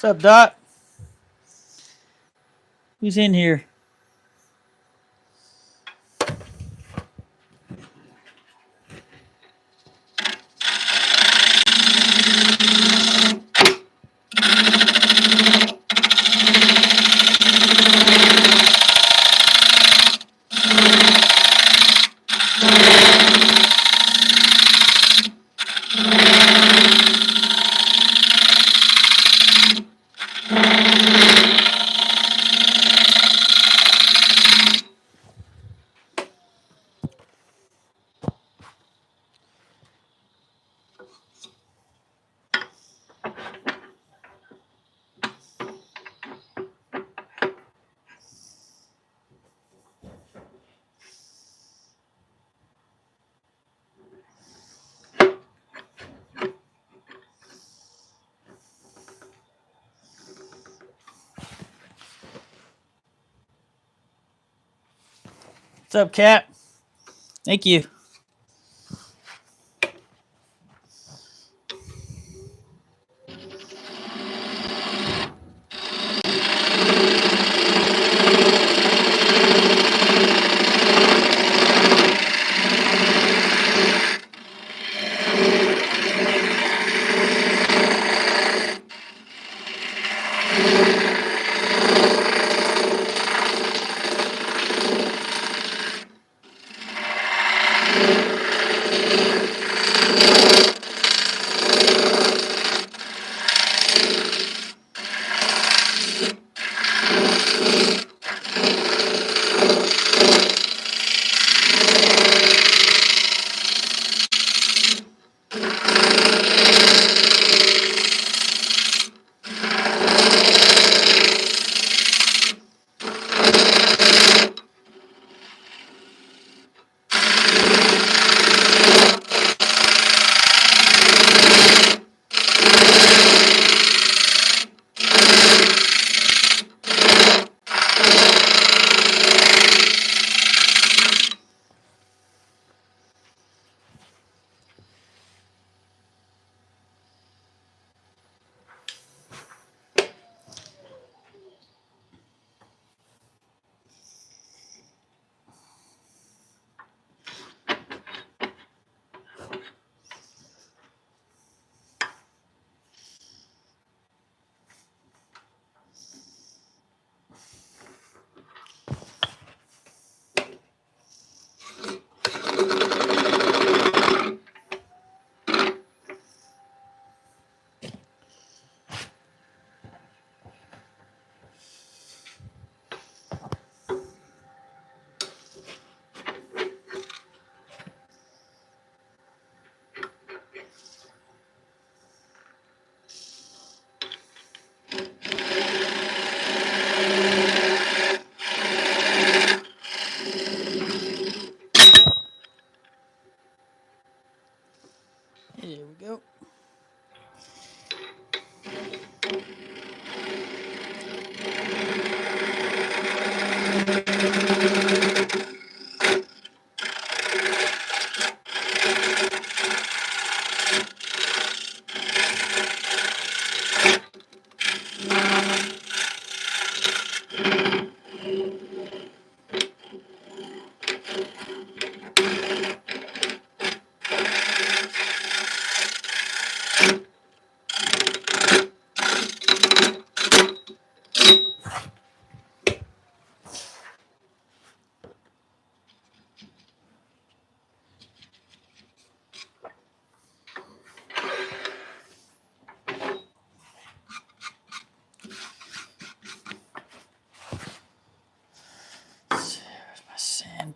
What's up, Doc? Who's in here? What's up, Cap? Thank you.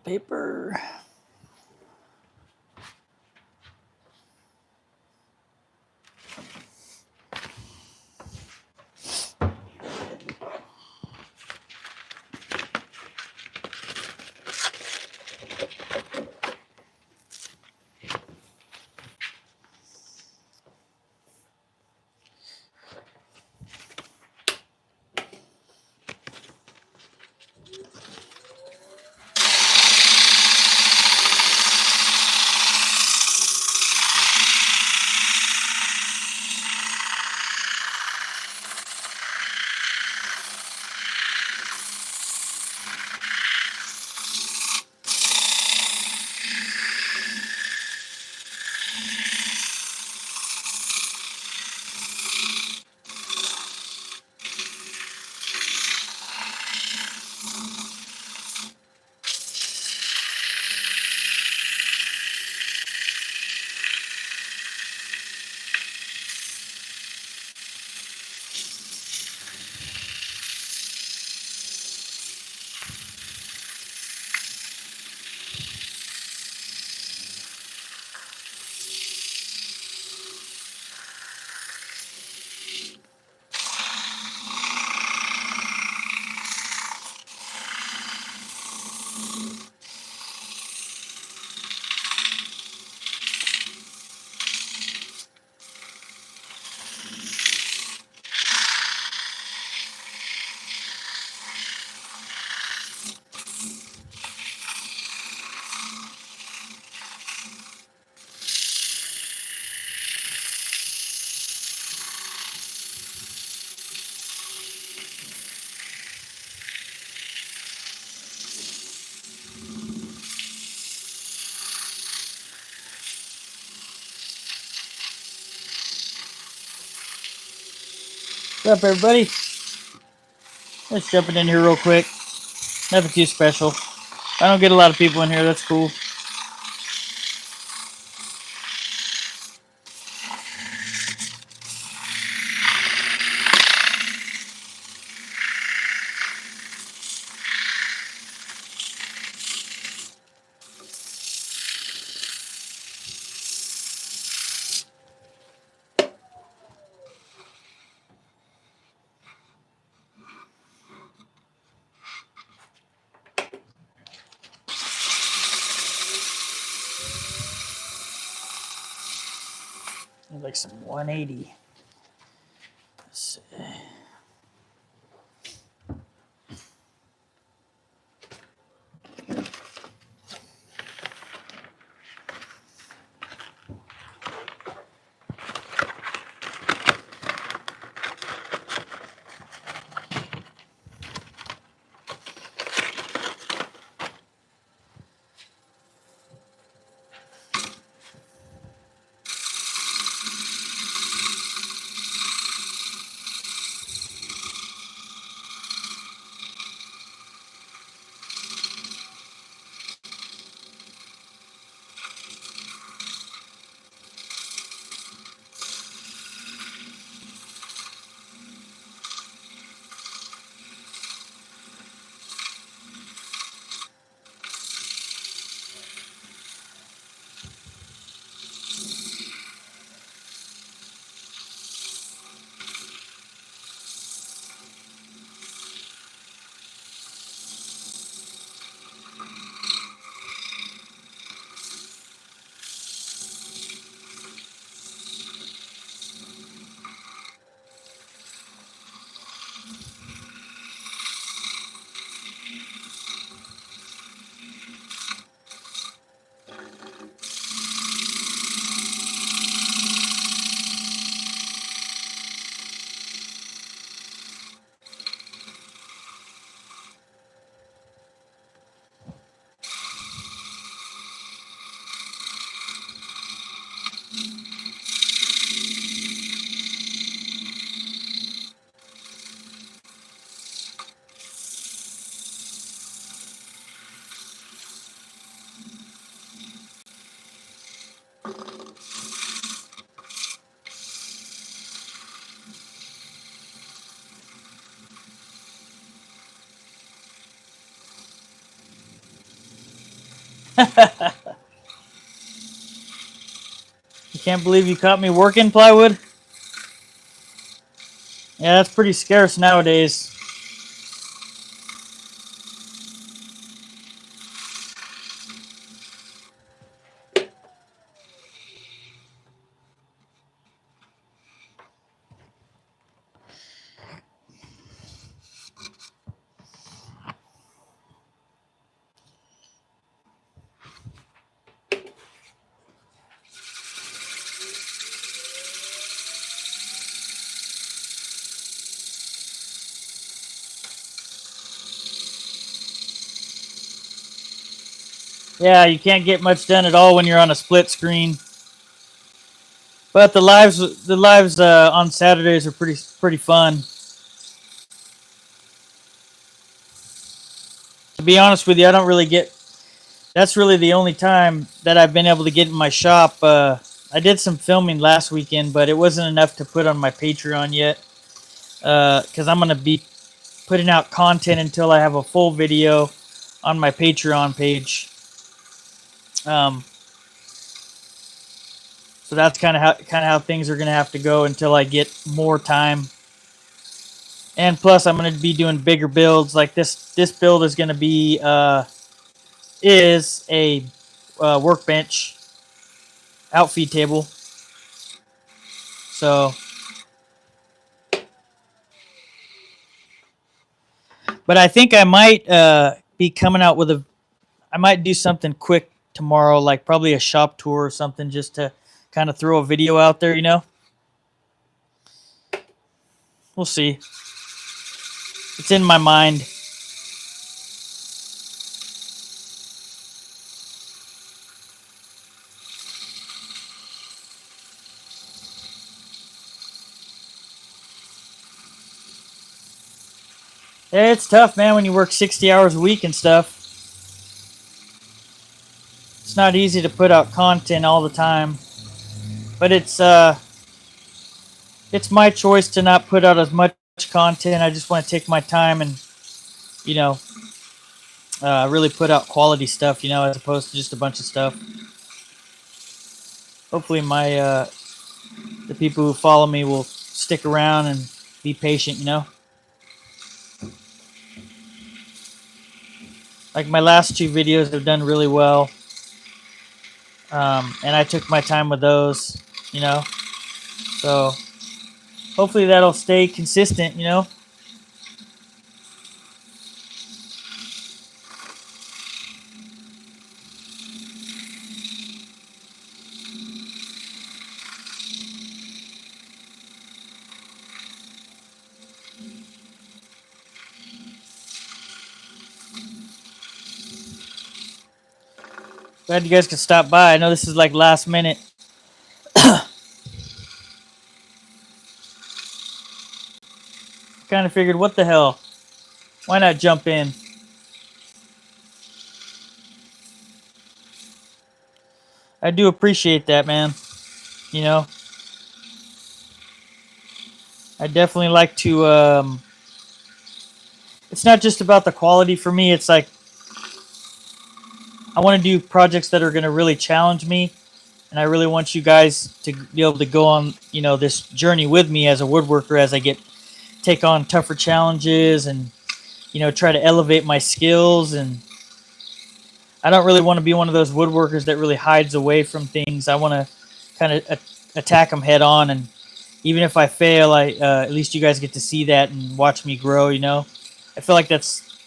paper. What's up, everybody? Just jumping in here real quick. Nothing too special. I don't get a lot of people in here. That's cool. Like some 180. Let's see. You can't believe you caught me working plywood? Yeah, that's pretty scarce nowadays. Yeah, you can't get much done at all when you're on a split screen. But the lives on Saturdays are pretty fun. To be honest with you, I don't really get. That's really the only time that I've been able to get in my shop. I did some filming last weekend, but it wasn't enough to put on my Patreon yet. Because I'm gonna be putting out content until I have a full video on my Patreon page. Um, so that's kind of how things are gonna have to go until I get more time. And plus, I'm gonna be doing bigger builds. Like this build is gonna be is a workbench outfeed table. So, but I think I might be coming out with a. I might do something quick tomorrow, like probably a shop tour or something, just to kind of throw a video out there. We'll see. It's in my mind. Yeah, it's tough, man, when you work 60 hours a week and stuff. It's not easy to put out content all the time, but it's my choice to not put out as much content. I just want to take my time and you know really put out quality stuff, as opposed to just a bunch of stuff. Hopefully, my the people who follow me will stick around and be patient. Like my last two videos have done really well, and I took my time with those. You know, so hopefully that'll stay consistent. Glad you guys could stop by. I know this is like last minute. Kind of figured, what the hell? Why not jump in? I do appreciate that, man. You know, I definitely like to. It's not just about the quality for me. It's like I want to do projects that are going to really challenge me, and I really want you guys to be able to go on, this journey with me as a woodworker as I take on tougher challenges and try to elevate my skills. And I don't really want to be one of those woodworkers that really hides away from things. I want to kind of attack them head on, and even if I fail, I at least you guys get to see that and watch me grow. I feel like that's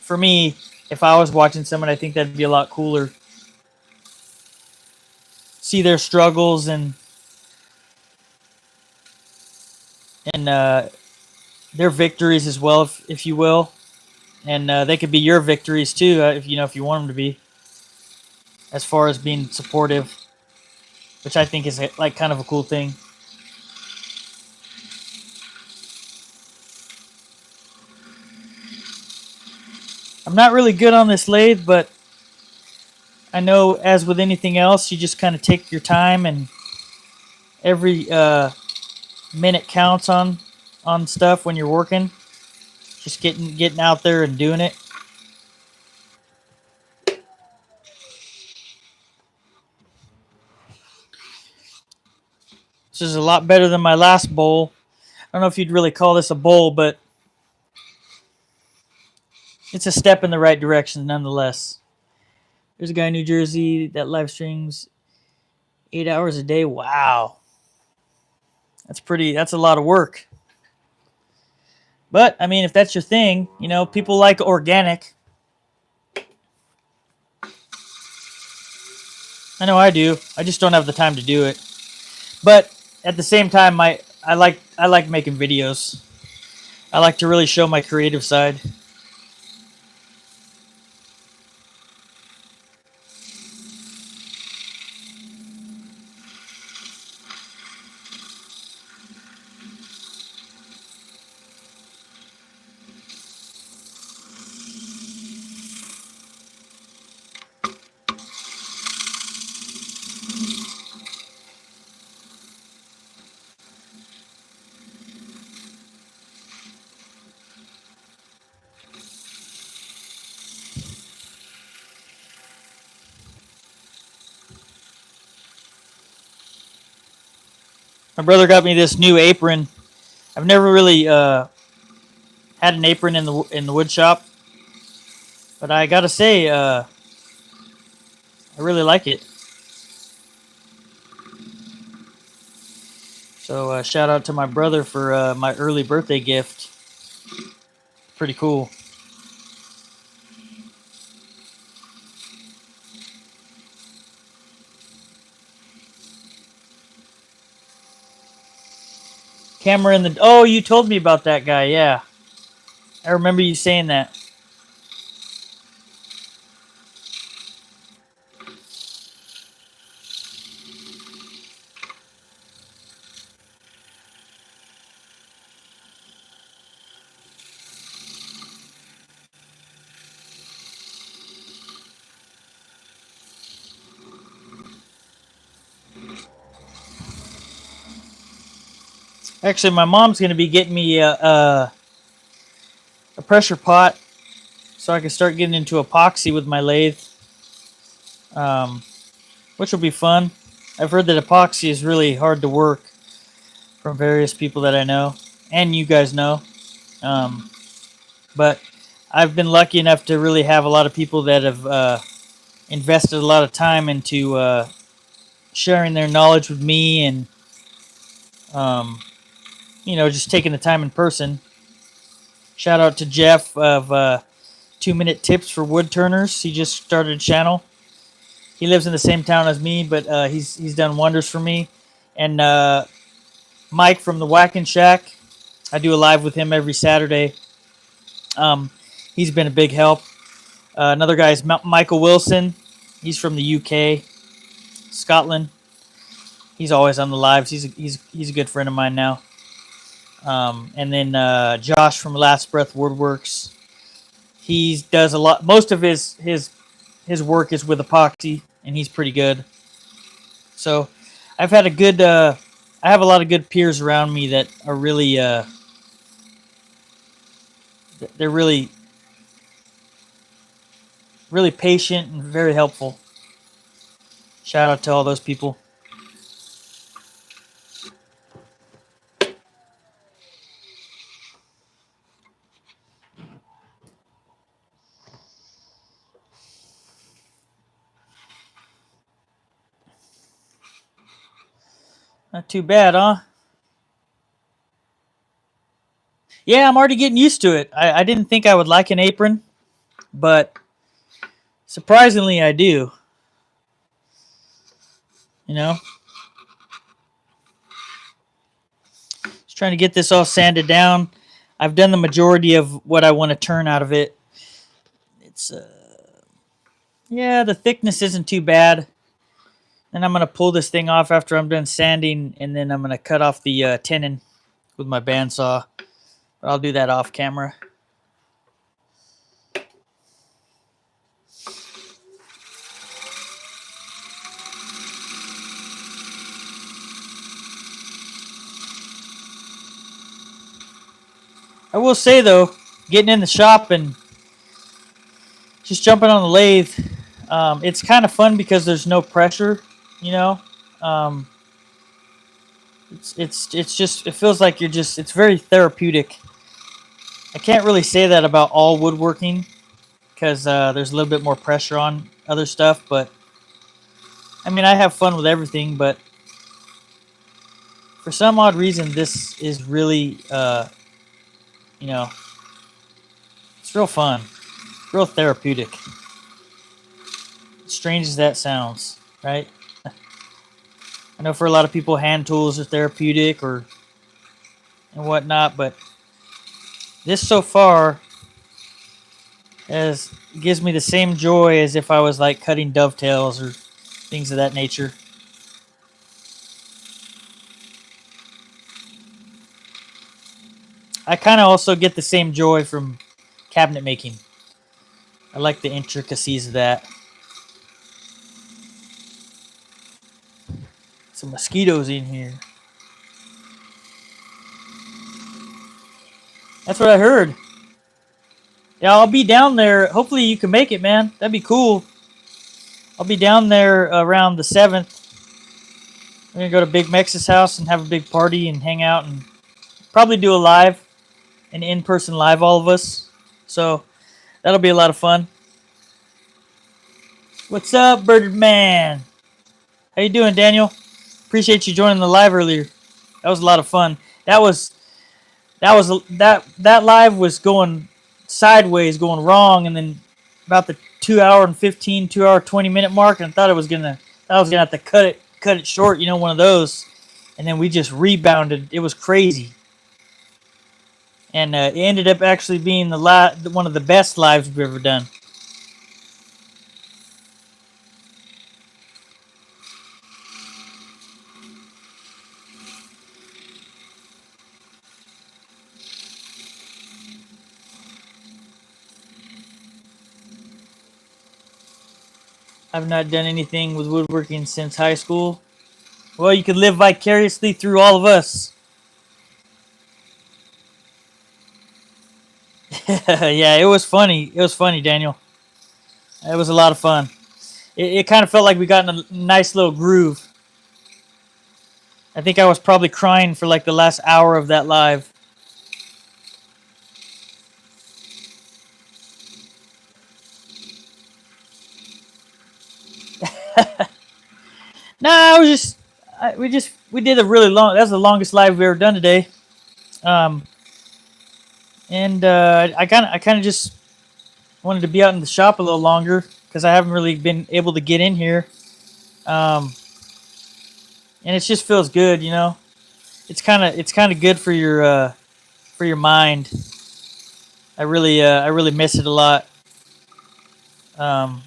for me. If I was watching someone, I think that'd be a lot cooler. See their struggles and their victories as well, if you will, and they could be your victories too, if you want them to be. As far as being supportive, which I think is like kind of a cool thing. I'm not really good on this lathe, but I know, as with anything else, you just kind of take your time, and every minute counts on stuff when you're working. Just getting out there and doing it. This is a lot better than my last bowl. I don't know if you'd really call this a bowl, but it's a step in the right direction nonetheless. There's a guy in New Jersey that live streams 8 hours a day. Wow. That's a lot of work. But I mean, if that's your thing, people like organic. I know I do. I just don't have the time to do it. But at the same time, I like making videos. I like to really show my creative side. My brother got me this new apron. I've never really had an apron in the wood shop, but I gotta say, I really like it. So shout out to my brother for my early birthday gift. Pretty cool. Camera in the. Oh, you told me about that guy. Yeah, I remember you saying that. Actually, my mom's gonna be getting me a pressure pot so I can start getting into epoxy with my lathe, um, which will be fun. I've heard that epoxy is really hard to work from various people that I know and you guys know. Um, but I've been lucky enough to really have a lot of people that have invested a lot of time into sharing their knowledge with me and um, just taking the time in person. Shout out to Jeff of 2 Minute Tips for Wood Turners. He just started a channel. He lives in the same town as me, but he's done wonders for me. And Mike from the Whackin' Shack, I do a live with him every Saturday. He's been a big help. Another guy is Michael Wilson. He's from the UK, Scotland. He's always on the lives. He's a good friend of mine now. And then Josh from Last Breath Woodworks. He does a lot. Most of his work is with epoxy, and he's pretty good. So I've had a good. I have a lot of good peers around me that are really. They're really, really patient and very helpful. Shout out to all those people. Not too bad, huh? Yeah, I'm already getting used to it. I didn't think I would like an apron, but surprisingly, I do. You know, just trying to get this all sanded down. I've done the majority of what I want to turn out of it. It's yeah, the thickness isn't too bad. And I'm gonna pull this thing off after I'm done sanding, and then I'm gonna cut off the tenon with my bandsaw. But I'll do that off camera. I will say though, getting in the shop and just jumping on the lathe, it's kind of fun because there's no pressure, you know. Um, It's just it feels like you're just it's very therapeutic. I can't really say that about all woodworking because there's a little bit more pressure on other stuff, but I mean I have fun with everything, but for some odd reason this is really you know it's real fun, real therapeutic. Strange as that sounds, right? I know for a lot of people hand tools are therapeutic or and whatnot, but this so far as gives me the same joy as if I was like cutting dovetails or things of that nature. I kind of also get the same joy from cabinet making. I like the intricacies of that. Some mosquitoes in here. That's what I heard. Yeah, I'll be down there. Hopefully you can make it, man. That'd be cool. I'll be down there around the 7th. We're gonna go to Big Mex's house and have a big party and hang out and probably do a live, an in-person live, all of us. So that'll be a lot of fun. What's up, Birded Man? How you doing, Daniel? Appreciate you joining the live earlier. That was a lot of fun. That live was going sideways, going wrong, and then about the 2 hour and 15, 2 hour 20 minute mark, and I was gonna have to cut it short, one of those, and then we just rebounded. It was crazy, and it ended up actually being one of the best lives we've ever done. I've not done anything with woodworking since high school. Well, you could live vicariously through all of us. Yeah, it was funny. It was funny, Daniel. It was a lot of fun. It kind of felt like we got in a nice little groove. I think I was probably crying for like the last hour of that live. Nah, I was just we did a really long. That's the longest live we've ever done today. Um, and I kind of just wanted to be out in the shop a little longer because I haven't really been able to get in here. Um, and it just feels good, It's kind of good for your mind. I really miss it a lot. Um,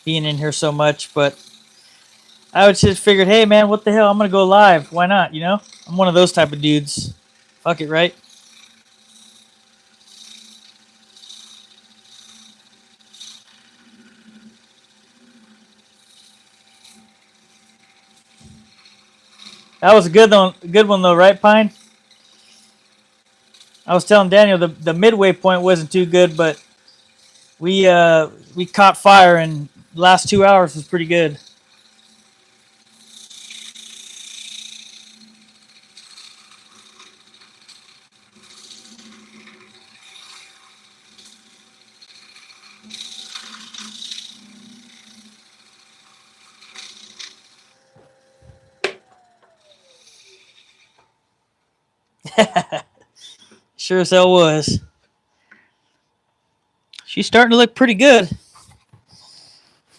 being in here so much, but I would just figured, hey man, what the hell? I'm gonna go live. Why not? I'm one of those type of dudes. Fuck it, right? That was a good one though, right, Pine? I was telling Daniel the midway point wasn't too good, but we caught fire, and the last 2 hours was pretty good. Sure as hell was. She's starting to look pretty good.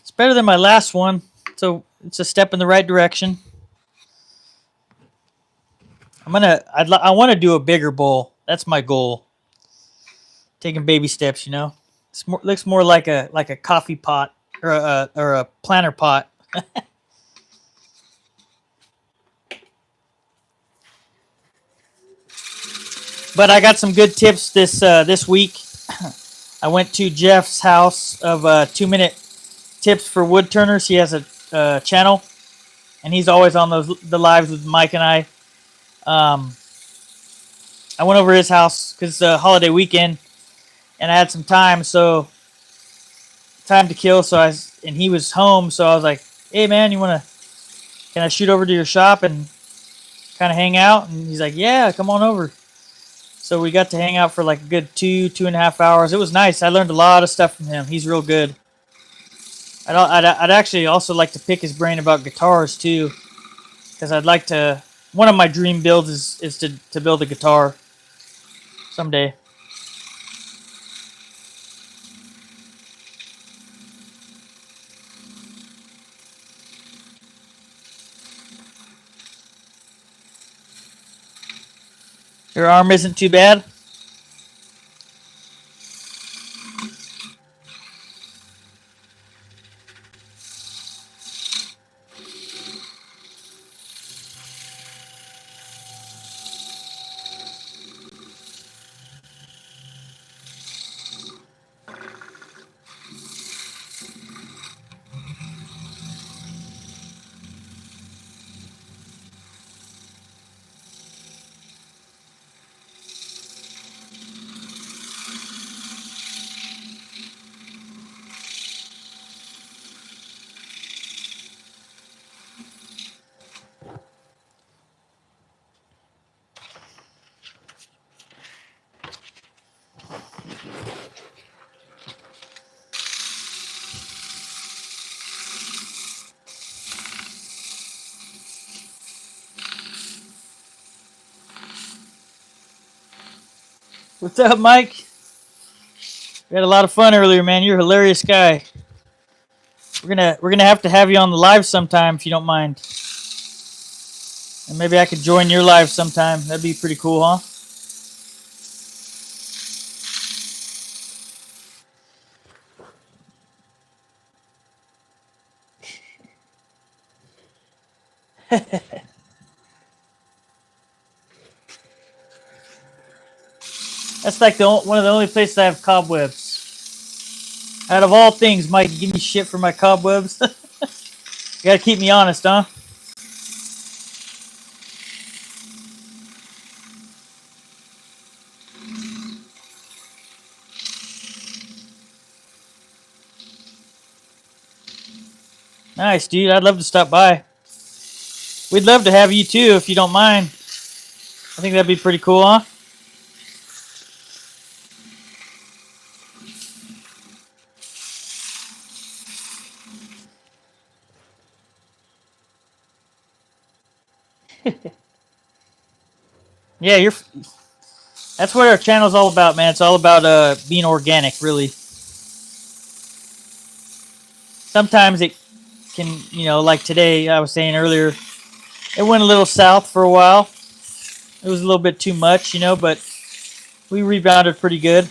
It's better than my last one, so it's a step in the right direction. I want to do a bigger bowl. That's my goal. Taking baby steps. Looks more like a coffee pot or a planter pot. But I got some good tips this week. I went to Jeff's house of 2 minute tips for wood turners. He has a channel, and he's always on the lives with Mike and I. Um, I went over to his house because it's a holiday weekend, and I had some time, so time to kill. And he was home, so I was like, "Hey man, can I shoot over to your shop and kind of hang out? And he's like, yeah, come on over. So we got to hang out for like a good 2.5 hours. It was nice. I learned a lot of stuff from him. He's real good. I'd actually also like to pick his brain about guitars too, because I'd like to. One of my dream builds is to build a guitar someday. Your arm isn't too bad. What's up, Mike? We had a lot of fun earlier, man. You're a hilarious guy. We're gonna have to have you on the live sometime if you don't mind. And maybe I could join your live sometime. That'd be pretty cool, huh? That's like one of the only places I have cobwebs. Out of all things, Mike, you give me shit for my cobwebs. You gotta keep me honest, huh? Nice, dude. I'd love to stop by. We'd love to have you too, if you don't mind. I think that'd be pretty cool, huh? Yeah, you're. That's what our channel's all about, man. It's all about being organic, really. Sometimes it can, like today, I was saying earlier, it went a little south for a while. It was a little bit too much, but we rebounded pretty good.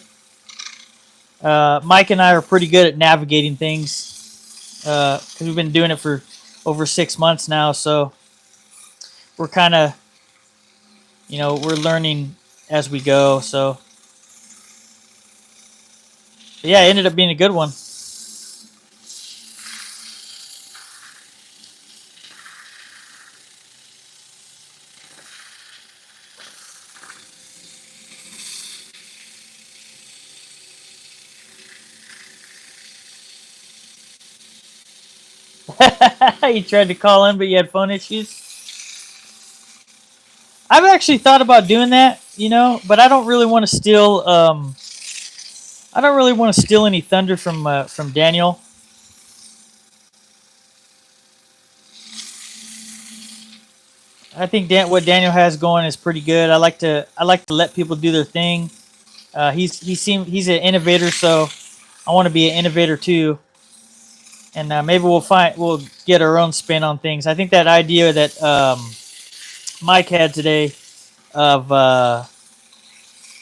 Mike and I are pretty good at navigating things because we've been doing it for over 6 months now. So we're kind of, we're learning as we go. So, but yeah, it ended up being a good one. You tried to call in, but you had phone issues. I've actually thought about doing that, but I don't really want to steal. I don't really want to steal any thunder from Daniel. I think what Daniel has going is pretty good. I like to let people do their thing. He's an innovator, so I want to be an innovator too. And maybe we'll get our own spin on things. I think that idea that Mike had today of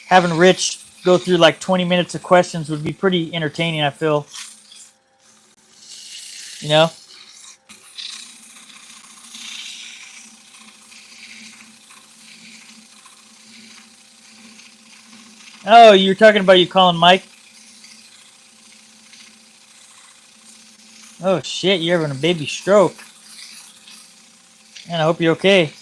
having Rich go through like 20 minutes of questions would be pretty entertaining. I feel, you know. Oh, you're talking about you calling Mike? Oh shit, you're having a baby stroke. And I hope you're okay.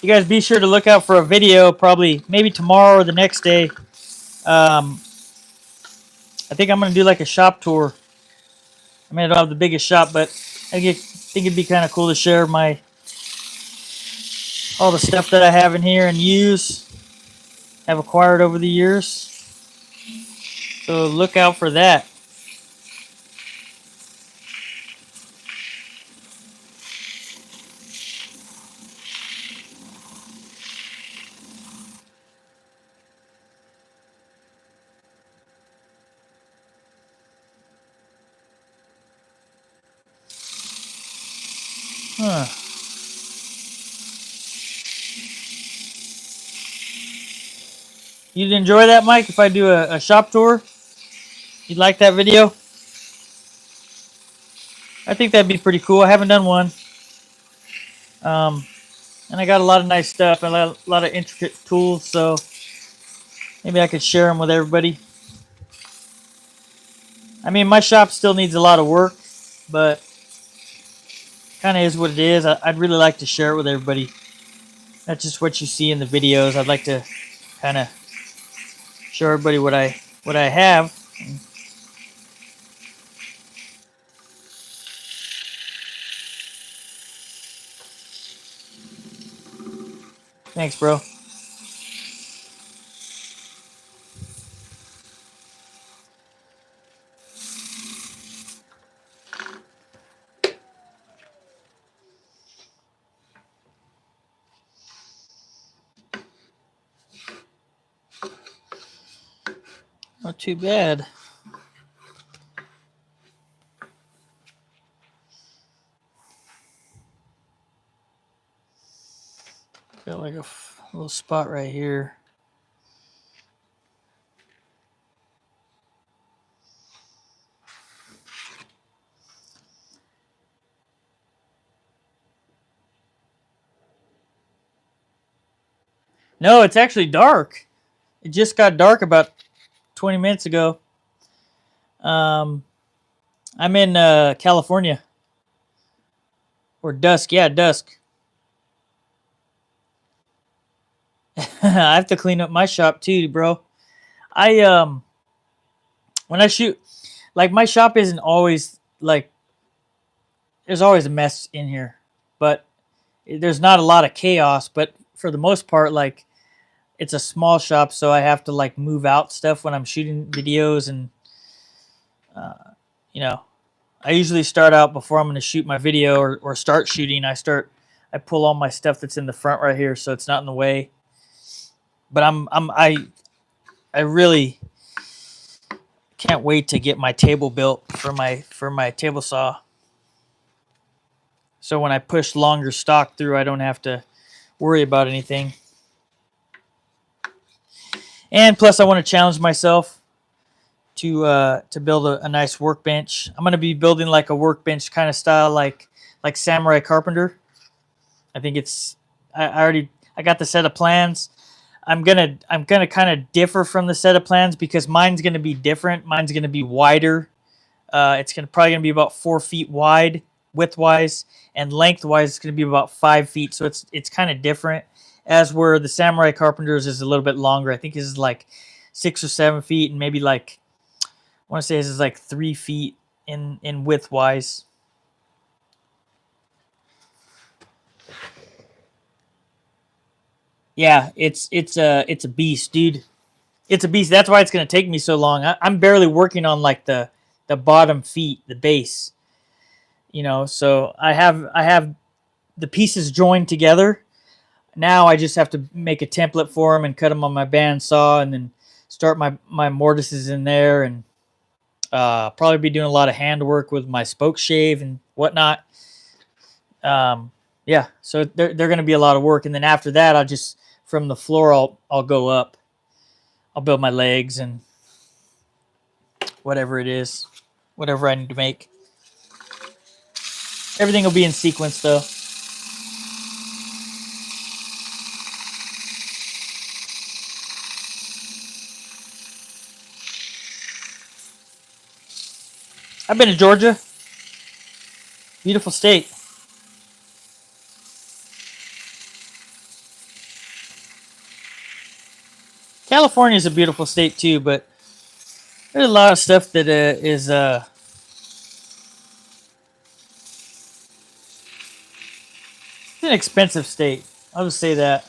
you guys be sure to look out for a video, probably maybe tomorrow or the next day. I think I'm gonna do like a shop tour. I mean, I don't have the biggest shop, but think it'd be kind of cool to share all the stuff that I have in here and have acquired over the years. So look out for that. Huh. You'd enjoy that, Mike, if I do a shop tour? You'd like that video? I think that'd be pretty cool. I haven't done one. And I got a lot of nice stuff and a lot of intricate tools, so maybe I could share them with everybody. I mean, my shop still needs a lot of work, but kind of is what it is. I'd really like to share it with everybody. Not just what you see in the videos. I'd like to kind of show everybody what I have. Thanks, bro. Not too bad. Got like a little spot right here. No, it's actually dark. It just got dark about 20 minutes ago. I'm in California. Or dusk. Yeah, dusk. I have to clean up my shop too, bro. I when I shoot, like my shop isn't always like there's always a mess in here, but there's not a lot of chaos. But for the most part, like it's a small shop, so I have to like move out stuff when I'm shooting videos, and uh, you know, I usually start out before I'm going to shoot my video or start shooting. I pull all my stuff that's in the front right here, so it's not in the way. But I really can't wait to get my table built for my table saw. So when I push longer stock through, I don't have to worry about anything. And plus, I want to challenge myself to build a nice workbench. I'm going to be building like a workbench kind of style, like Samurai Carpenter. I think I got the set of plans. I'm gonna kind of differ from the set of plans because mine's gonna be different. Mine's gonna be wider. It's probably gonna be about 4 feet wide, widthwise, and lengthwise it's gonna be about 5 feet. So it's kind of different. As where the Samurai Carpenter's is a little bit longer. I think this is like 6 or 7 feet, and maybe like I want to say this is like 3 feet in widthwise. Yeah, it's a beast, dude. It's a beast. That's why it's gonna take me so long. I'm barely working on like the bottom feet, the base. So I have the pieces joined together. Now I just have to make a template for them and cut them on my bandsaw, and then start my mortises in there, and probably be doing a lot of hand work with my spoke shave and whatnot. Yeah, so they're going to be a lot of work, and then after that, I'll just from the floor I'll go up. I'll build my legs and whatever it is, whatever I need to make. Everything will be in sequence, though. I've been to Georgia. Beautiful state. California is a beautiful state too, but there's a lot of stuff that is it's an expensive state. I'll just say that.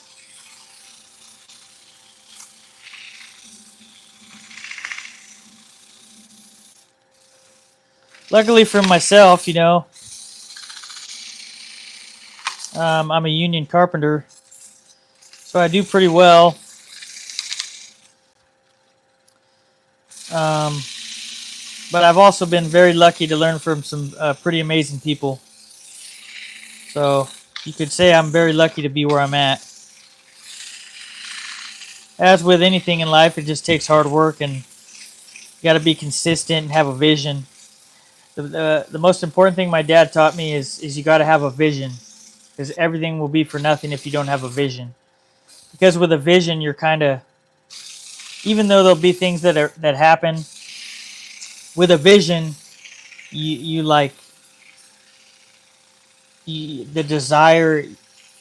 Luckily for myself, I'm a union carpenter, so I do pretty well. Um, but I've also been very lucky to learn from some pretty amazing people. So you could say I'm very lucky to be where I'm at. As with anything in life, it just takes hard work, and you got to be consistent and have a vision. The most important thing my dad taught me is you got to have a vision, because everything will be for nothing if you don't have a vision. Because with a vision, you're kind of, even though there'll be things that happen, with a vision, you like the desire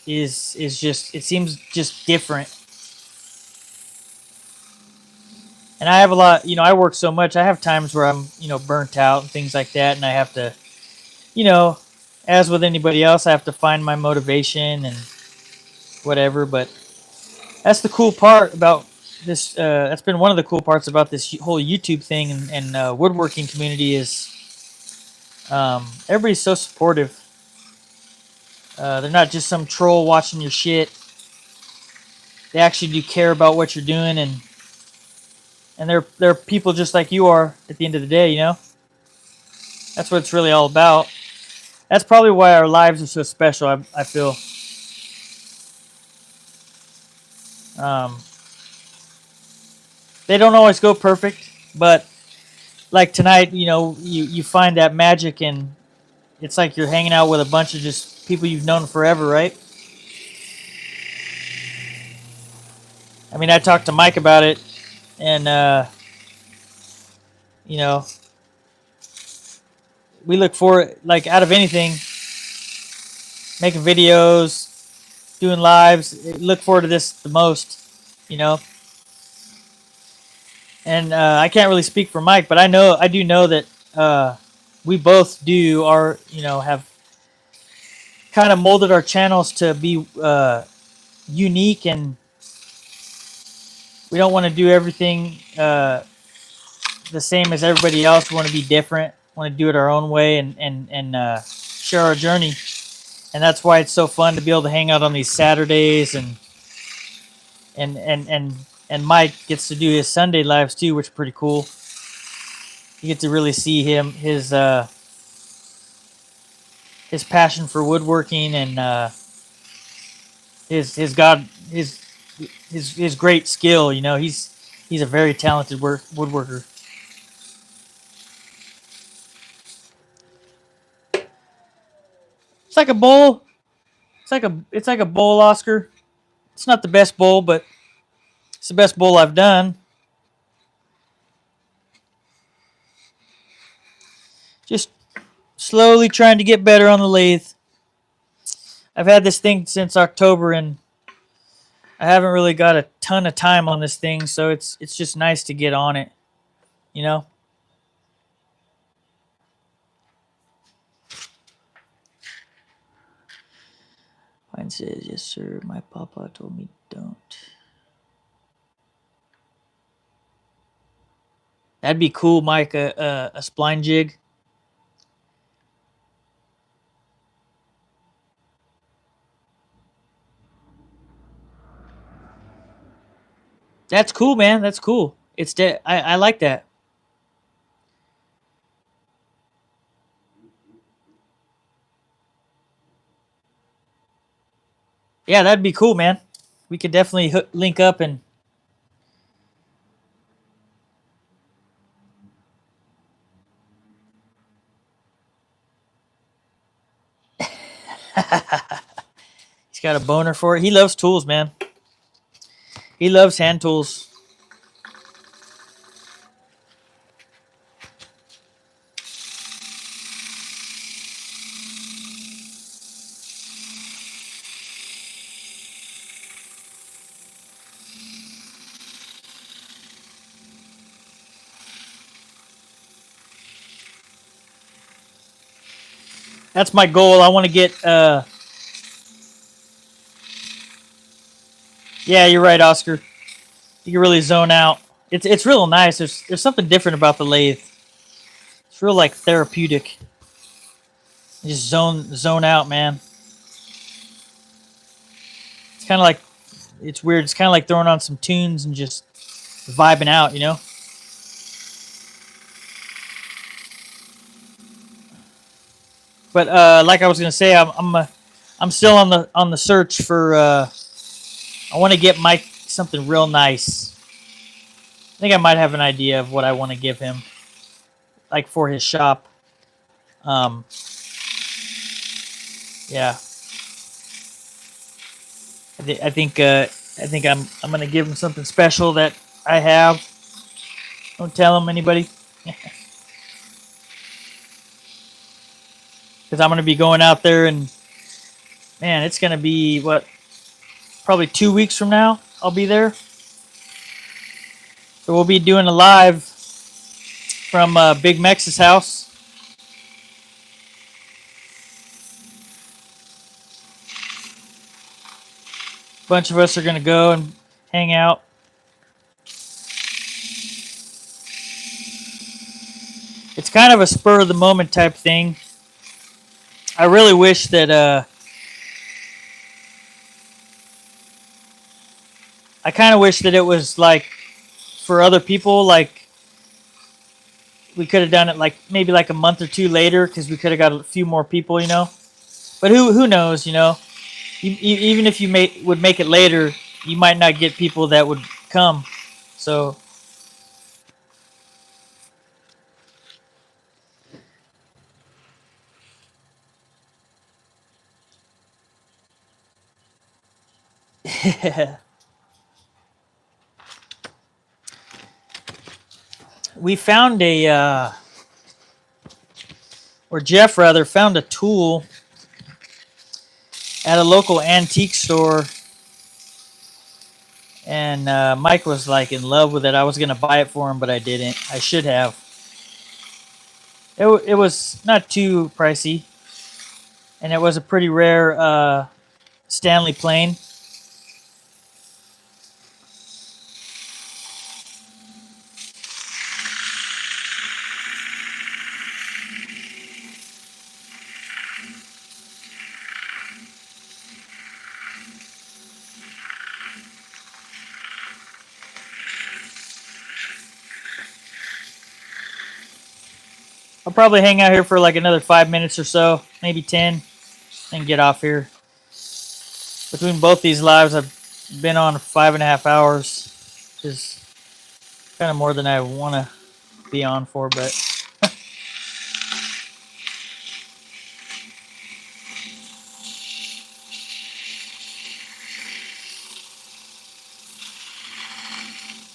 is just, it seems just different. And I have a lot, I work so much. I have times where I'm burnt out and things like that, and I have to, you know, as with anybody else, I have to find my motivation and whatever. But that's the cool part about this. That's been one of the cool parts about this whole YouTube thing and woodworking community is everybody's so supportive. They're not just some troll watching your shit. They actually do care about what you're doing, and they're people just like you are at the end of the day. That's what it's really all about. That's probably why our lives are so special. I feel. Um, they don't always go perfect, but like tonight, you find that magic, and it's like you're hanging out with a bunch of just people you've known forever, right? I mean, I talked to Mike about it, and you know, we look for like out of anything, making videos, doing lives. Look forward to this the most, you know. And I can't really speak for Mike, but I do know that we both do our, have kind of molded our channels to be unique, and we don't want to do everything the same as everybody else. We want to be different. Want to do it our own way and share our journey. And that's why it's so fun to be able to hang out on these Saturdays and and and and Mike gets to do his Sunday lives too, which is pretty cool. You get to really see his passion for woodworking and his god his great skill. He's a very talented woodworker. It's like a bowl. It's like a bowl, Oscar. It's not the best bowl, but it's the best bowl I've done. Just slowly trying to get better on the lathe. I've had this thing since October, and I haven't really got a ton of time on this thing, so it's just nice to get on it. You know. Mine says, "Yes, sir. My papa told me don't." That'd be cool, Mike. A spline jig. That's cool, man. That's cool. I like that. Yeah, that'd be cool, man. We could definitely link up and. He's got a boner for it. He loves tools, man. He loves hand tools. That's my goal. I want to get. Yeah, you're right, Oscar. You can really zone out. It's real nice. There's something different about the lathe. It's real like therapeutic. You just zone out, man. It's kind of like it's weird. It's kind of like throwing on some tunes and just vibing out, you know. But like I was gonna say, I'm still on the search for. I want to get Mike something real nice. I think I might have an idea of what I want to give him, like for his shop. Um, yeah, I think I'm gonna give him something special that I have. Don't tell him anybody, because I'm gonna be going out there and man, it's gonna be what probably 2 weeks from now. I'll be there, so we'll be doing a live from Big Mex's house. A bunch of us are gonna go and hang out. It's kind of a spur of the moment type thing. I really wish that I kind of wish that it was like for other people, like we could have done it like maybe like a month or two later because we could have got a few more people, you know. But who knows, you know? Even if you would make it later, you might not get people that would come. So we found or Jeff rather, found a tool at a local antique store, and Mike was like in love with it. I was gonna buy it for him, but I didn't. I should have. It was not too pricey, and it was a pretty rare Stanley plane. I'll probably hang out here for like another 5 minutes or so, maybe 10, and get off here. Between both these lives, I've been on 5.5 hours, which is kind of more than I want to be on for, but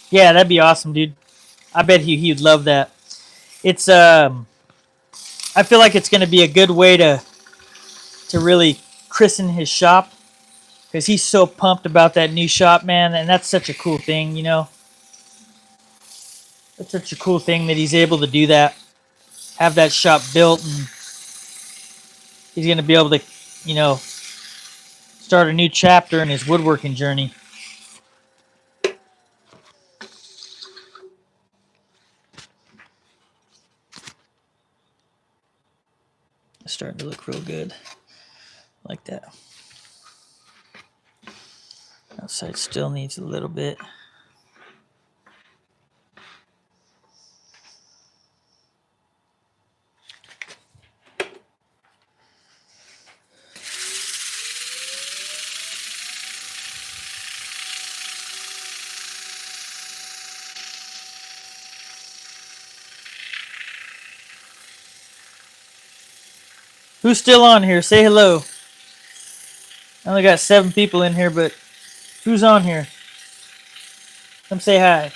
yeah, that'd be awesome, dude. I bet he'd love that. It's I feel like it's going to be a good way to really christen his shop because he's so pumped about that new shop, man, and that's such a cool thing, you know. That's such a cool thing that he's able to do that, have that shop built, and he's going to be able to, you know, start a new chapter in his woodworking journey. It's starting to look real good, like that. Outside still needs a little bit. Who's still on here? Say hello. I only got 7 people in here, but who's on here? Come say hi.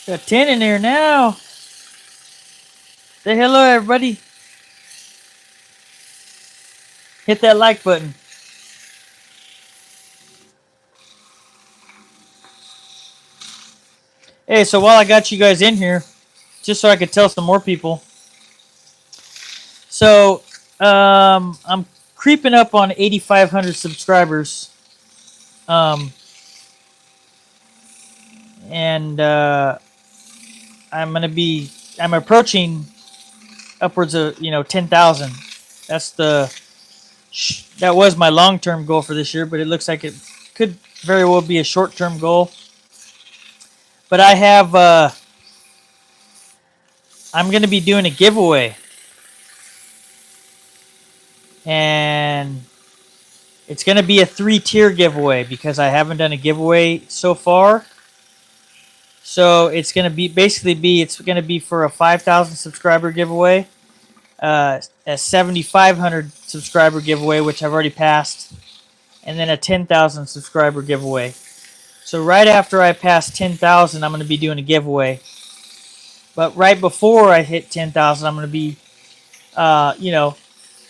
Got 10 in there now. Say hello, everybody. Hit that like button. Hey, so while I got you guys in here, just so I could tell some more people. So, I'm creeping up on 8,500 subscribers. Um, and I'm approaching upwards of 10,000. That's that was my long-term goal for this year, but it looks like it could very well be a short-term goal. But I'm going to be doing a giveaway, and it's going to be a 3-tier giveaway because I haven't done a giveaway so far. So it's going to be for a 5,000 subscriber giveaway, a 7,500 subscriber giveaway, which I've already passed, and then a 10,000 subscriber giveaway. So right after I pass 10,000, I'm going to be doing a giveaway. But right before I hit 10,000, I'm going to be,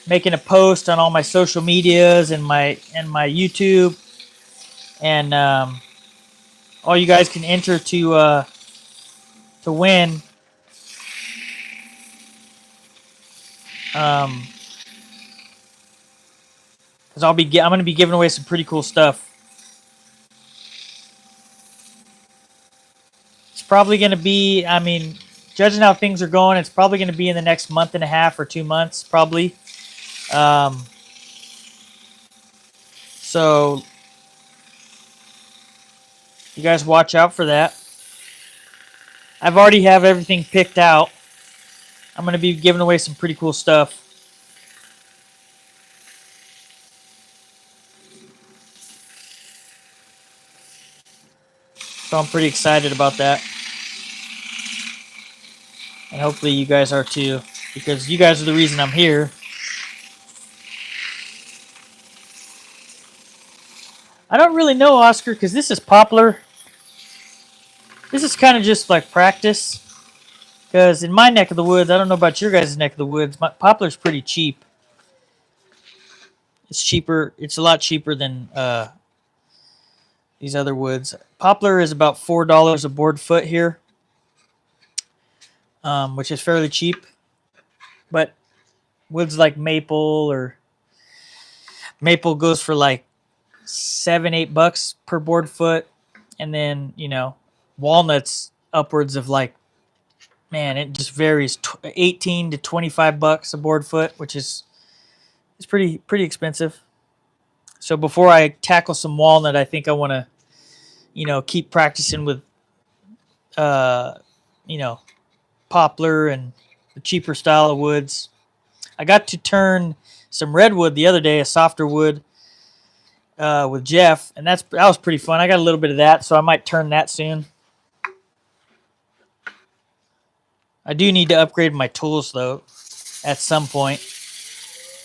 making a post on all my social medias and my YouTube, and all you guys can enter to win. Because I'm going to be giving away some pretty cool stuff. It's probably going to be, judging how things are going, it's probably going to be in the next month and a half or 2 months, probably. So you guys watch out for that. I've already have everything picked out. I'm going to be giving away some pretty cool stuff. So I'm pretty excited about that. And hopefully you guys are too, because you guys are the reason I'm here. I don't really know, Oscar, because this is poplar. This is kind of just like practice. Because in my neck of the woods, I don't know about your guys' neck of the woods, poplar's pretty cheap. It's cheaper. It's a lot cheaper than these other woods. Poplar is about $4 a board foot here, which is fairly cheap. But woods like maple goes for like $7-8 per board foot, and then walnuts upwards of like, man, it just varies, 18 to $25 a board foot, which is pretty expensive. So before I tackle some walnut, I think I want to keep practicing with poplar and the cheaper style of woods. I got to turn some redwood the other day, a softer wood, with Jeff, and that was pretty fun. I got a little bit of that, so I might turn that soon. I do need to upgrade my tools though, at some point.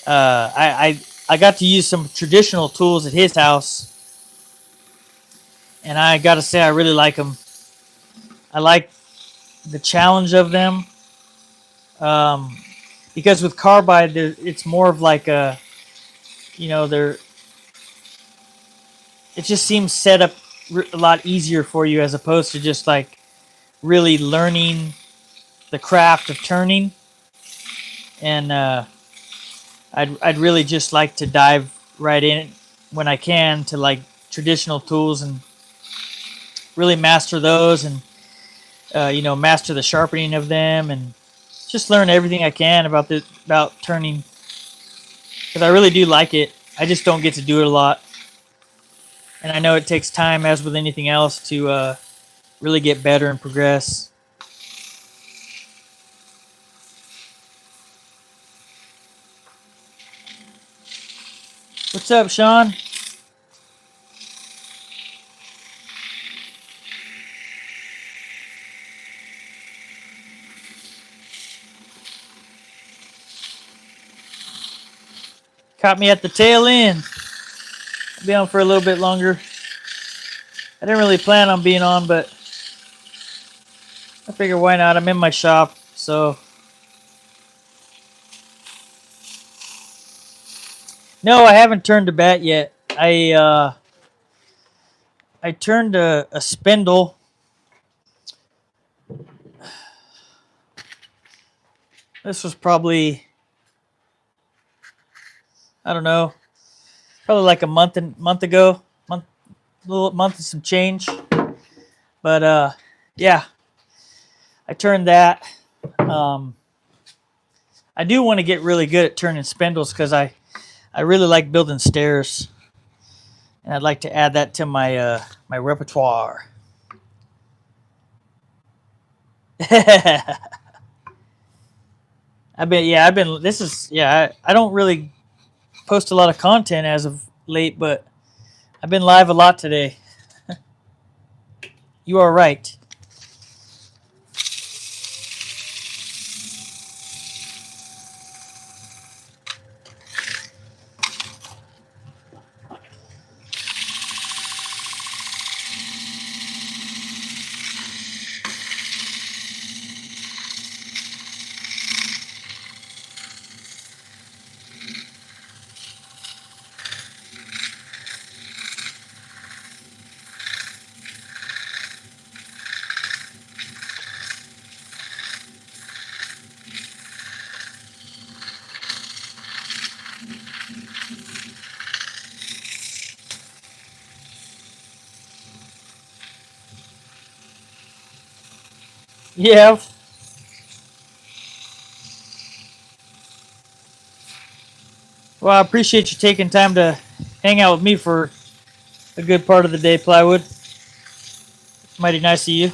I got to use some traditional tools at his house, and I got to say I really like them. I like the challenge of them, because with carbide, it's more of like they're, it just seems set up a lot easier for you as opposed to just like really learning the craft of turning. And I'd really just like to dive right in when I can to like traditional tools and really master those, and master the sharpening of them, and just learn everything I can about turning, because I really do like it. I just don't get to do it a lot, and I know it takes time, as with anything else, to really get better and progress. What's up, Sean? Caught me at the tail end. I'll be on for a little bit longer. I didn't really plan on being on, but I figure why not? I'm in my shop, so No, I haven't turned a bat yet. I turned a spindle. This was probably, I don't know, probably like a month ago, little month and some change. But yeah, I turned that. Um, I do want to get really good at turning spindles because I really like building stairs, and I'd like to add that to my repertoire. I've been. This is yeah. I don't really post a lot of content as of late, but I've been live a lot today. You are right. Yeah. Well, I appreciate you taking time to hang out with me for a good part of the day, Plywood. Mighty nice of you.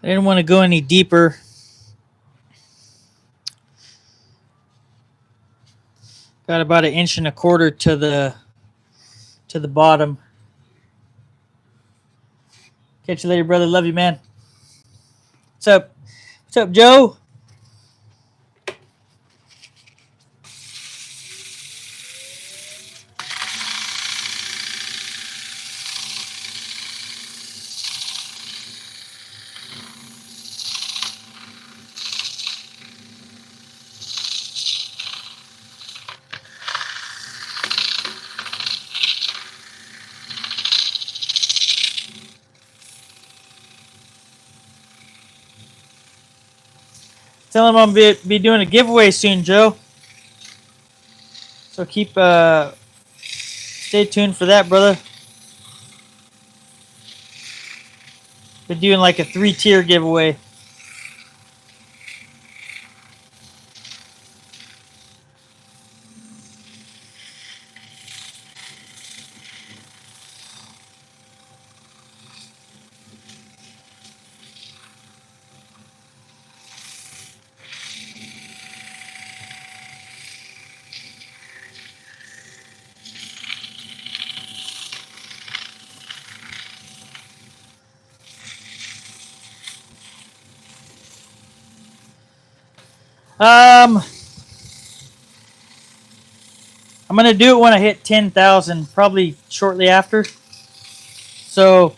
I didn't want to go any deeper. Got about an inch and a quarter to the bottom. Catch you later, brother. Love you, man. What's up? What's up, Joe? Tell him I'm be doing a giveaway soon, Joe. So keep stay tuned for that, brother. Been doing like a 3-tier giveaway. Um, I'm gonna do it when I hit 10,000, probably shortly after. So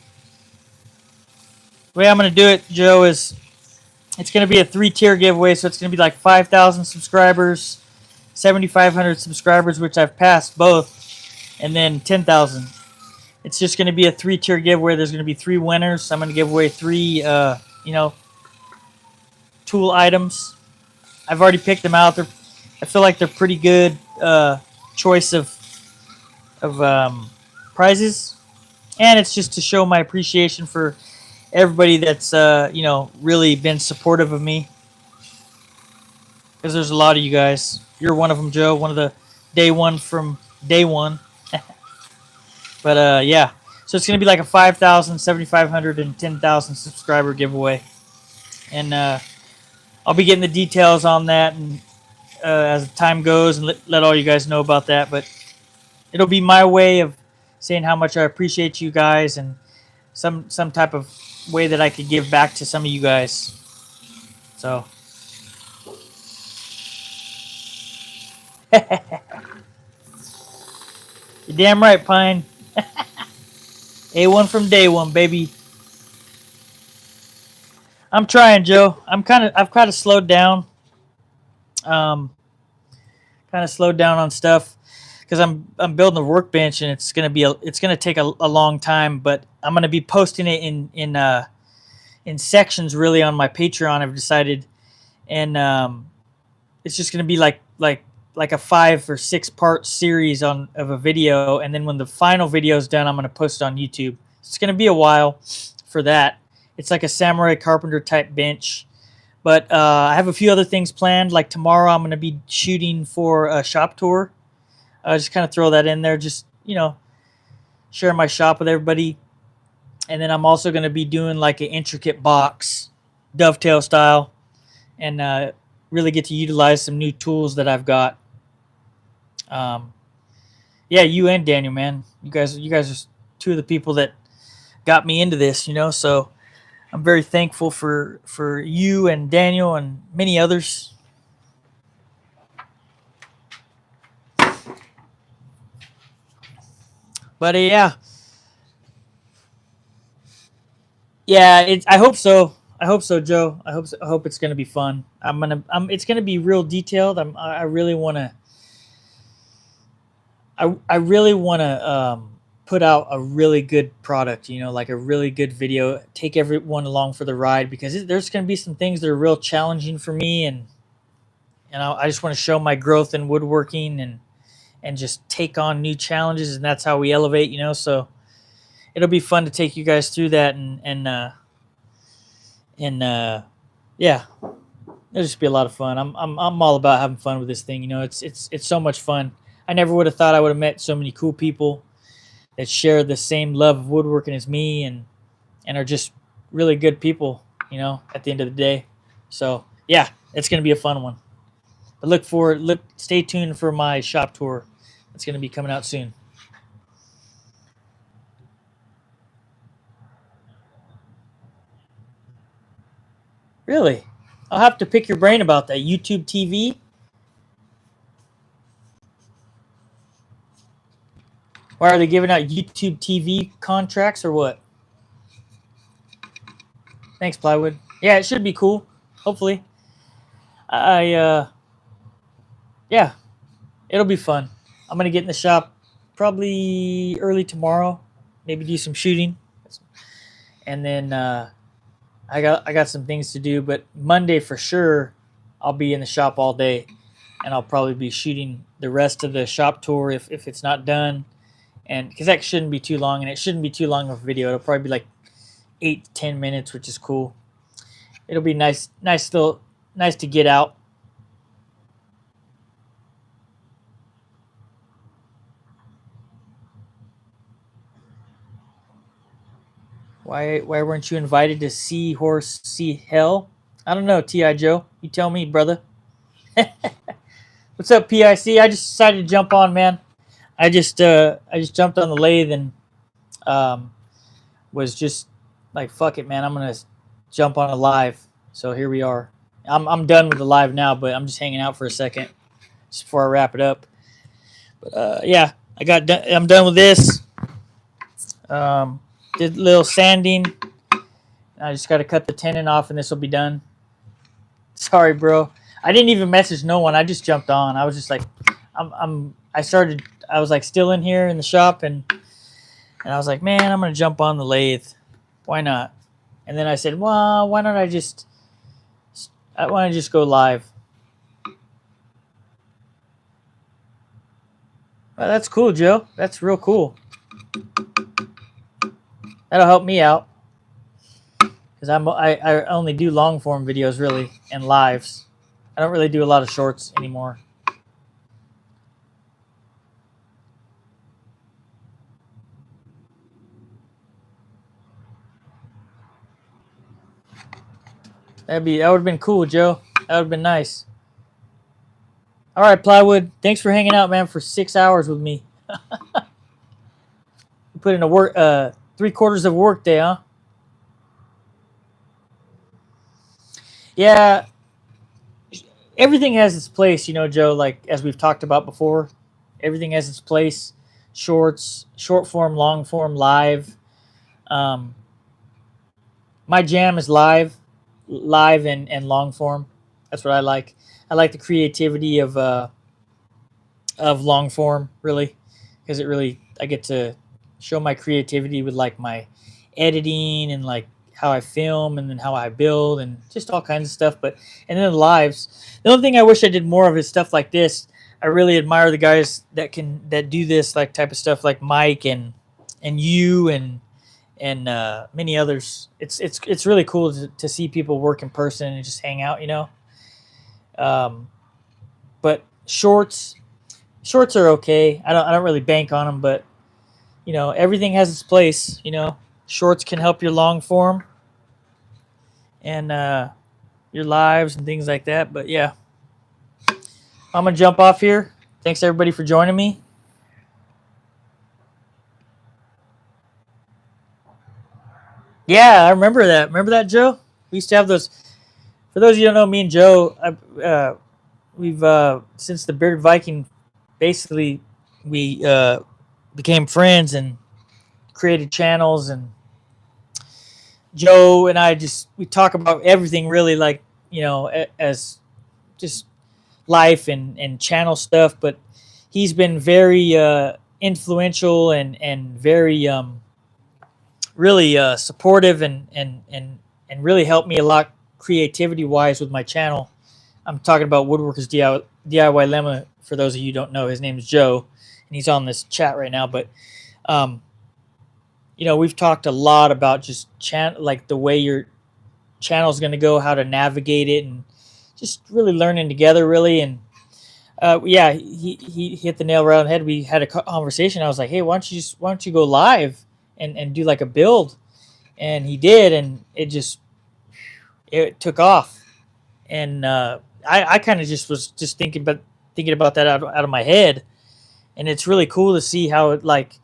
the way I'm gonna do it, Joe, is it's gonna be a 3-tier giveaway. So it's gonna be like 5,000 subscribers, 7,500 subscribers, which I've passed both, and then 10,000. It's just gonna be a 3-tier giveaway. There's gonna be 3 winners. I'm gonna give away 3, tool items. I've already picked them out. I feel like they're pretty good choice of prizes, and it's just to show my appreciation for everybody that's you know, really been supportive of me, because there's a lot of you guys. You're one of them, Joe. One of the day one from day one. But yeah, so it's gonna be like a 5,000, 7,500, and 10,000 subscriber giveaway, and I'll be getting the details on that, and as time goes, and let all you guys know about that. But it'll be my way of saying how much I appreciate you guys, and some type of way that I could give back to some of you guys. So you're damn right, Pine. A1 from day one, baby. I'm trying, Joe. I've kind of slowed down. Um, Kind of slowed down on stuff because I'm building a workbench, and it's gonna take a long time. But I'm gonna be posting it in sections, really, on my Patreon. I've decided, and it's just gonna be like a 5 or 6 part series of a video, and then when the final video is done, I'm gonna post it on YouTube. It's gonna be a while for that. It's like a samurai carpenter type bench. But I have a few other things planned. Like tomorrow, I'm going to be shooting for a shop tour. Just kind of throw that in there, just, you know, share my shop with everybody. And then I'm also going to be doing like an intricate box, dovetail style, and really get to utilize some new tools that I've got. Yeah, you and Daniel, man, you guys are two of the people that got me into this, you know. So I'm very thankful for you and Daniel and many others. But yeah, I hope so. I hope so, Joe. I hope it's gonna be fun. It's gonna be real detailed. I really wanna. I really wanna put out a really good product. You know, like a really good video. Take everyone along for the ride, because there's gonna be some things that are real challenging for me, and I just want to show my growth in woodworking, and just take on new challenges, and that's how we elevate. You know, so it'll be fun to take you guys through that, and yeah, it'll just be a lot of fun. I'm all about having fun with this thing. You know, it's so much fun. I never would have thought I would have met so many cool people that share the same love of woodworking as me, and are just really good people. You know, at the end of the day. So yeah, it's gonna be a fun one. But stay tuned for my shop tour. It's gonna be coming out soon. Really? I'll have to pick your brain about that. YouTube TV? Why are they giving out YouTube TV contracts or what? Thanks, Plywood. Yeah, it should be cool. Hopefully. Yeah, it'll be fun. I'm gonna get in the shop probably early tomorrow. Maybe do some shooting, and then I got some things to do. But Monday for sure, I'll be in the shop all day, and I'll probably be shooting the rest of the shop tour if it's not done, and because that shouldn't be too long, and it shouldn't be too long of a video. It'll probably be like 8 to 10 minutes, which is cool. It'll be nice to get out. Why weren't you invited to Seahorse See Hell? I don't know, T.I. Joe. You tell me, brother. What's up, PIC? I just decided to jump on, man. I just jumped on the lathe, and um, was just like, fuck it, man. I'm gonna jump on a live. So here we are. I'm done with the live now, but I'm just hanging out for a second just before I wrap it up. But yeah, I'm done with this. Did a little sanding. I just got to cut the tenon off, and this will be done. Sorry, bro. I didn't even message no one. I just jumped on. I was just like, I was like still in here in the shop, and I was like, man, I'm gonna jump on the lathe. Why not? And then I said, well, why don't I just go live? Well, that's cool, Joe. That's real cool. That'll help me out because I only do long form videos really and lives. I don't really do a lot of shorts anymore. That would have been cool, Joe. That would have been nice. All right, Plywood. Thanks for hanging out, man, for 6 hours with me. You put in a work 3/4 of a work day, huh? Yeah, everything has its place, Joe. Like as we've talked about before, everything has its place. Shorts, short form, long form, live. Um, my jam is live and long form. That's what I like. I like the creativity of long form really, because it really I get to show my creativity with like my editing and like how I film and then how I build and just all kinds of stuff. But and then the lives. The only thing I wish I did more of is stuff like this. I really admire the guys that do this like type of stuff, like Mike and you and many others. It's really cool to see people work in person and just hang out. Um, but shorts are okay. I don't really bank on them, but everything has its place. Shorts can help your long form and your lives and things like that. But yeah, I'm gonna jump off here. Thanks everybody for joining me. Yeah, I remember that. Remember that, Joe? We used to have those. For those of you who don't know, me and Joe, we've since the Bearded Viking, basically we became friends and created channels. And Joe and I we talk about everything really, like as just life and channel stuff. But he's been very influential and very really supportive and really helped me a lot creativity wise with my channel. I'm talking about Woodworkers DIY Lemma. For those of you who don't know, his name is Joe, and he's on this chat right now. But um, we've talked a lot about just like the way your channel is going to go, how to navigate it, and just really learning together, really. And yeah, he hit the nail right on the head. We had a conversation. I was like, hey, why don't you go live and do like a build? And he did, and it took off. And I kind of just was just thinking about that out of my head. And it's really cool to see how it like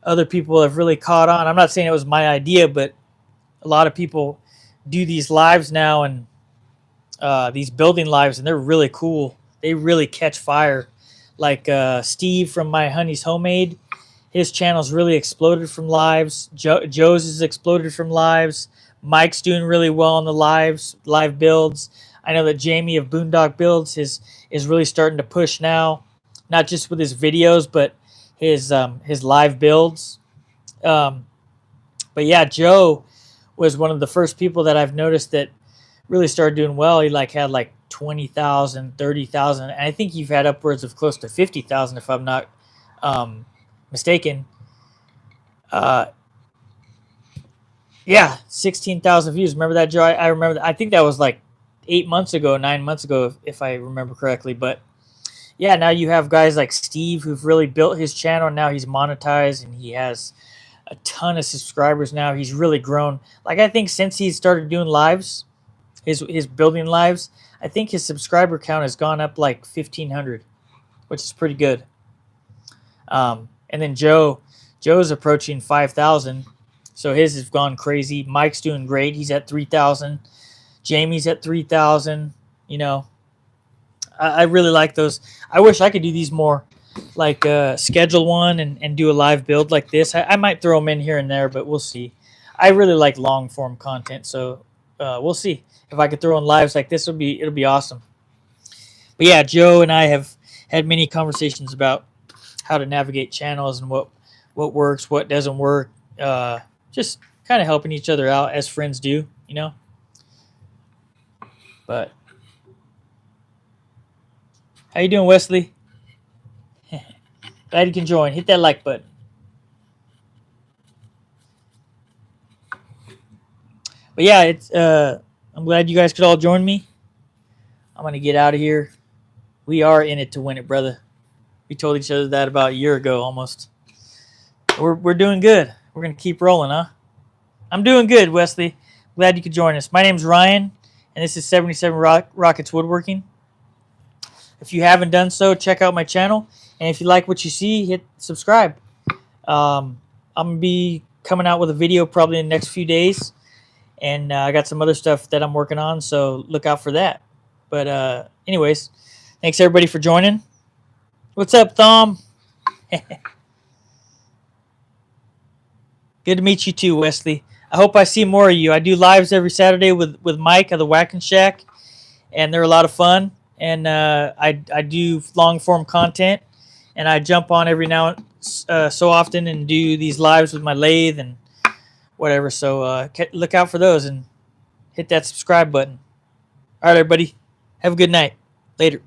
other people have really caught on. I'm not saying it was my idea, but a lot of people do these lives now and these building lives, and they're really cool. They really catch fire. Like Steve from My Honey's Homemade, his channel's really exploded from lives. Joe's has exploded from lives. Mike's doing really well on the live builds. I know that Jamie of Boondock Builds is really starting to push now, not just with his videos, but his live builds. Um, but yeah, Joe was one of the first people that I've noticed that really started doing well. He like had like 20,000, 30,000, and I think you've had upwards of close to 50,000 if I'm not mistaken. Uh, yeah, 16,000 views. Remember that, Joe? I remember that. I think that was like 8 months ago, 9 months ago, if I remember correctly. But yeah, now you have guys like Steve who've really built his channel. Now he's monetized and he has a ton of subscribers now. He's really grown. Like I think since he started doing lives, his building lives, I think his subscriber count has gone up like 1,500, which is pretty good. And then Joe's approaching 5,000, so his has gone crazy. Mike's doing great. He's at 3,000. Jamie's at 3,000. I really like those. I wish I could do these more, like schedule one and do a live build like this. I might throw them in here and there, but we'll see. I really like long form content, so we'll see if I could throw in lives like this. It'll be awesome. But yeah, Joe and I have had many conversations about how to navigate channels and what works, what doesn't work. Just kind of helping each other out as friends do. But how you doing, Wesley? Glad you can join. Hit that like button. But yeah, it's I'm glad you guys could all join me. I'm gonna get out of here. We are in it to win it, brother. We told each other that about a year ago almost. We're doing good. We're gonna keep rolling, huh? I'm doing good, Wesley. Glad you could join us. My name's Ryan, and this is 77 Rockets Woodworking. If you haven't done so, check out my channel, and if you like what you see, hit subscribe. I'm gonna be coming out with a video probably in the next few days, and I got some other stuff that I'm working on, so look out for that. But anyways, thanks everybody for joining. What's up, Thom? Good to meet you too, Wesley. I hope I see more of you. I do lives every Saturday with Mike of the Whacking Shack, and they're a lot of fun. And I do long form content, and I jump on every now so often and do these lives with my lathe and whatever. So look out for those and hit that subscribe button. All right, everybody. Have a good night. Later.